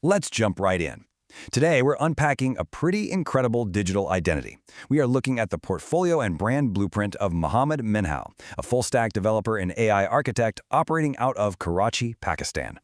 Let's jump right in. Today, we're unpacking a pretty incredible digital identity. We are looking at the portfolio and brand blueprint of Muhammad Minhal, a full-stack developer and AI architect operating out of Karachi, Pakistan.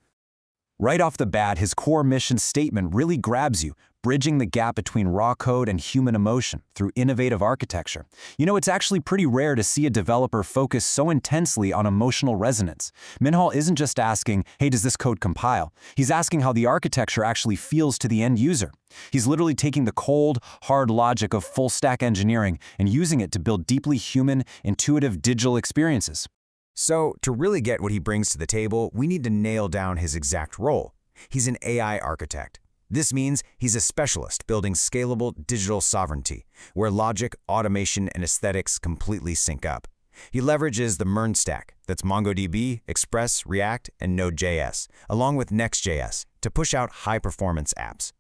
Right off the bat, his core mission statement really grabs you, bridging the gap between raw code and human emotion through innovative architecture. It's actually pretty rare to see a developer focus so intensely on emotional resonance. Minhal isn't just asking, hey, does this code compile? He's asking how the architecture actually feels to the end user. He's literally taking the cold, hard logic of full-stack engineering and using it to build deeply human, intuitive digital experiences. So, to really get what he brings to the table, we need to nail down his exact role. He's an AI architect. This means he's a specialist building scalable digital sovereignty, where logic, automation, and aesthetics completely sync up. He leverages the MERN stack, that's MongoDB, Express, React, and Node.js, along with Next.js, to push out high-performance apps.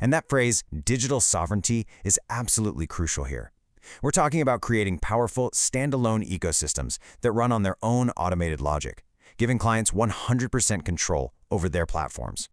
And that phrase, digital sovereignty, is absolutely crucial here. We're talking about creating powerful, standalone ecosystems that run on their own automated logic, giving clients 100% control over their platforms.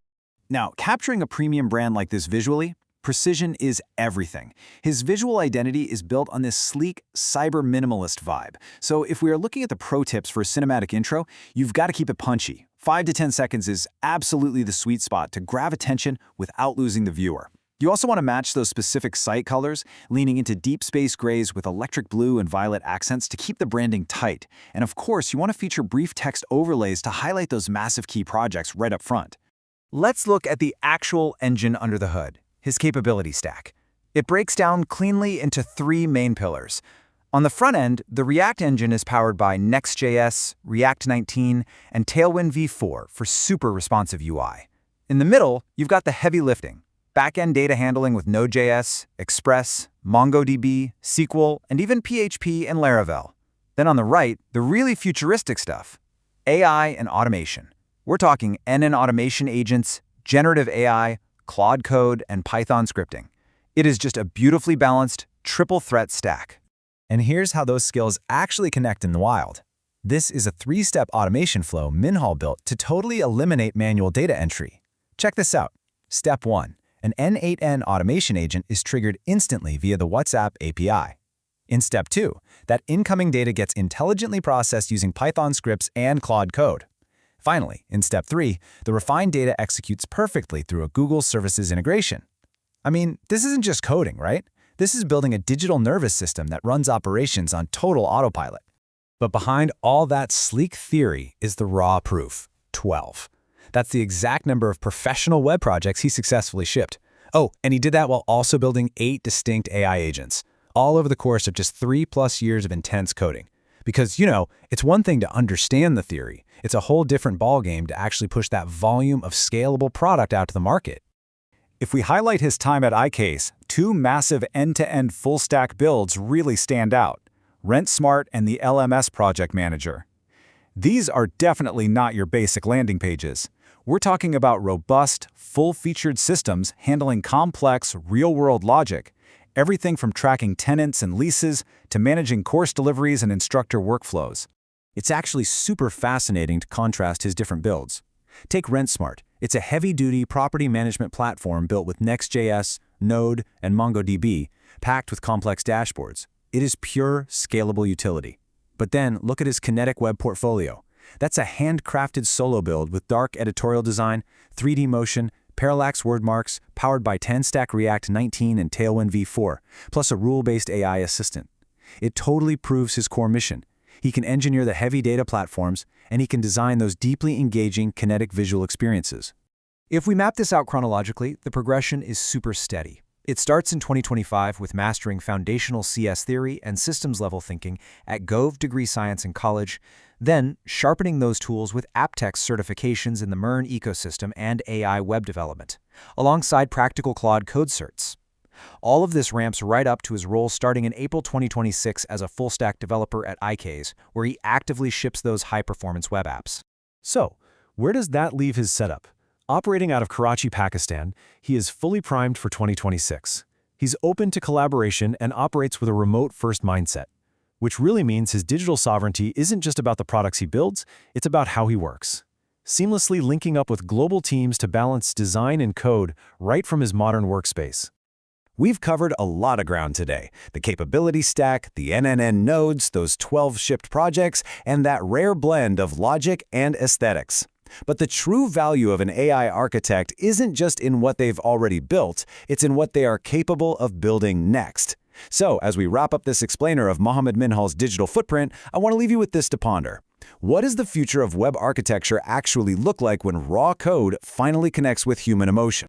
Now, capturing a premium brand like this visually, precision is everything. His visual identity is built on this sleek, cyber-minimalist vibe. So if we are looking at the pro tips for a cinematic intro, you've got to keep it punchy. 5 to 10 seconds is absolutely the sweet spot to grab attention without losing the viewer. You also want to match those specific site colors, leaning into deep space grays with electric blue and violet accents to keep the branding tight. And of course, you want to feature brief text overlays to highlight those massive key projects right up front. Let's look at the actual engine under the hood, his capability stack. It breaks down cleanly into 3 main pillars. On the front end, the React engine is powered by Next.js, React 19, and Tailwind v4 for super responsive UI. In the middle, you've got the heavy lifting. Back-end data handling with Node.js, Express, MongoDB, SQL, and even PHP and Laravel. Then on the right, the really futuristic stuff, AI and automation. We're talking NN automation agents, generative AI, Claude code, and Python scripting. It is just a beautifully balanced, triple-threat stack. And here's how those skills actually connect in the wild. This is a 3-step automation flow Minhal built to totally eliminate manual data entry. Check this out. Step 1. An N8N automation agent is triggered instantly via the WhatsApp API. In Step 2, that incoming data gets intelligently processed using Python scripts and Claude code. Finally, in Step 3, the refined data executes perfectly through a Google Services integration. I mean, this isn't just coding, right? This is building a digital nervous system that runs operations on total autopilot. But behind all that sleek theory is the raw proof, 12. That's the exact number of professional web projects he successfully shipped. Oh, and he did that while also building 8 distinct AI agents, all over the course of just 3+ years of intense coding. Because, it's one thing to understand the theory. It's a whole different ballgame to actually push that volume of scalable product out to the market. If we highlight his time at iCase, 2 massive end-to-end full-stack builds really stand out: RentSmart and the LMS Project Manager. These are definitely not your basic landing pages. We're talking about robust, full-featured systems handling complex, real-world logic, everything from tracking tenants and leases to managing course deliveries and instructor workflows. It's actually super fascinating to contrast his different builds. Take RentSmart. It's a heavy-duty property management platform built with Next.js, Node, and MongoDB, packed with complex dashboards. It is pure, scalable utility. But then, look at his kinetic web portfolio. That's a handcrafted solo build with dark editorial design, 3D motion, parallax word marks, powered by 10-stack React 19 and Tailwind v4, plus a rule-based AI assistant. It totally proves his core mission. He can engineer the heavy data platforms, and he can design those deeply engaging kinetic visual experiences. If we map this out chronologically, the progression is super steady. It starts in 2025 with mastering foundational CS theory and systems-level thinking at Gove Degree Science in college, then sharpening those tools with AppTech certifications in the MERN ecosystem and AI web development, alongside practical Claude code certs. All of this ramps right up to his role starting in April 2026 as a full-stack developer at iCase, where he actively ships those high-performance web apps. So, where does that leave his setup? Operating out of Karachi, Pakistan, he is fully primed for 2026. He's open to collaboration and operates with a remote-first mindset, which really means his digital sovereignty isn't just about the products he builds, it's about how he works. seamlessly linking up with global teams to balance design and code right from his modern workspace. We've covered a lot of ground today. The capability stack, the NNN nodes, those 12 shipped projects, and that rare blend of logic and aesthetics. But the true value of an AI architect isn't just in what they've already built, it's in what they are capable of building next. So, as we wrap up this explainer of Muhammad Minhal's digital footprint, I want to leave you with this to ponder. What does the future of web architecture actually look like when raw code finally connects with human emotion?